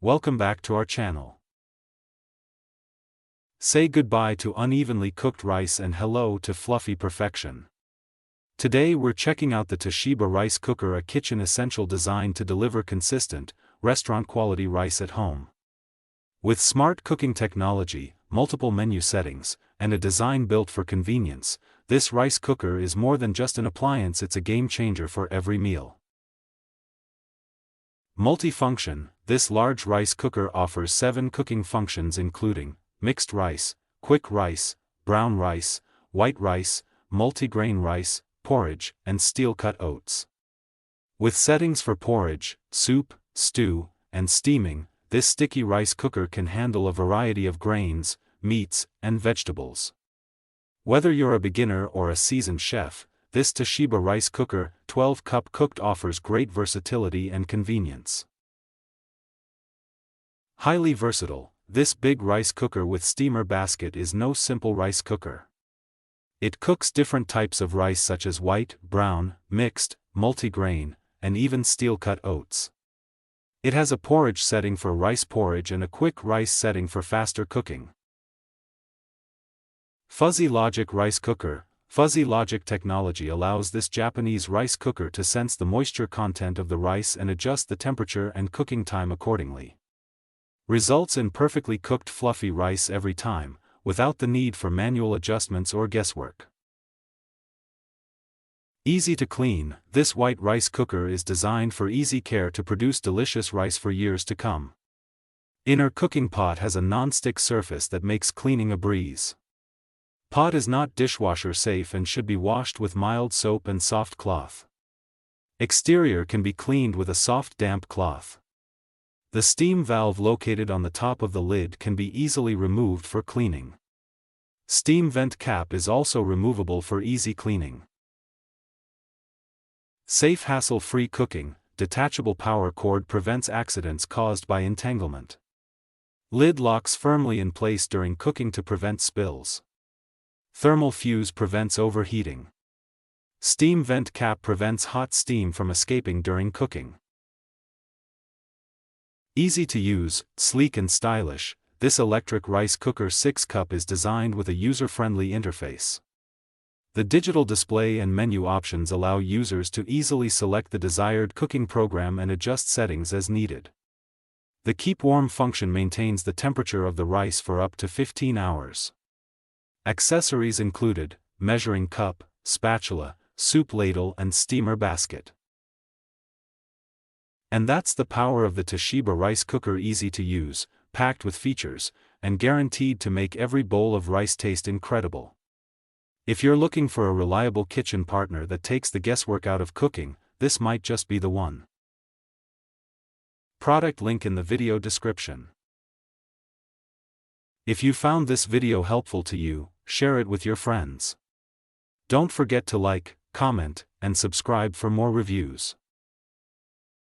welcome back to our channel. Say goodbye to unevenly cooked rice and hello to fluffy perfection. Today we're checking out the Toshiba rice cooker, a kitchen essential designed to deliver consistent, restaurant-quality rice at home. With smart cooking technology, multiple menu settings, and a design built for convenience, this rice cooker is more than just an appliance, it's a game changer for every meal. Multifunction: this large rice cooker offers 7 cooking functions including mixed rice, quick rice, brown rice, white rice, multigrain rice, porridge, and steel-cut oats. With settings for porridge, soup, stew, and steaming, this sticky rice cooker can handle a variety of grains, meats, and vegetables. Whether you're a beginner or a seasoned chef, this Toshiba rice cooker, 12-cup cooked, offers great versatility and convenience. Highly versatile, this big rice cooker with steamer basket is no simple rice cooker. It cooks different types of rice such as white, brown, mixed, multigrain, and even steel-cut oats. It has a porridge setting for rice porridge and a quick rice setting for faster cooking. Fuzzy Logic rice cooker. Fuzzy Logic technology allows this Japanese rice cooker to sense the moisture content of the rice and adjust the temperature and cooking time accordingly. Results in perfectly cooked fluffy rice every time, without the need for manual adjustments or guesswork. Easy to clean: this white rice cooker is designed for easy care to produce delicious rice for years to come. Inner cooking pot has a non-stick surface that makes cleaning a breeze. Pot is not dishwasher safe and should be washed with mild soap and soft cloth. Exterior can be cleaned with a soft damp cloth. The steam valve located on the top of the lid can be easily removed for cleaning. Steam vent cap is also removable for easy cleaning. Safe hassle-free cooking: detachable power cord prevents accidents caused by entanglement. Lid locks firmly in place during cooking to prevent spills. Thermal fuse prevents overheating. Steam vent cap prevents hot steam from escaping during cooking. Easy to use, sleek and stylish, this electric rice cooker 6-cup is designed with a user-friendly interface. The digital display and menu options allow users to easily select the desired cooking program and adjust settings as needed. The Keep Warm function maintains the temperature of the rice for up to 15 hours. Accessories included: measuring cup, spatula, soup ladle, and steamer basket. And that's the power of the Toshiba rice cooker: easy to use, packed with features, and guaranteed to make every bowl of rice taste incredible. If you're looking for a reliable kitchen partner that takes the guesswork out of cooking, this might just be the one. Product link in the video description. If you found this video helpful to you, share it with your friends. Don't forget to like, comment, and subscribe for more reviews.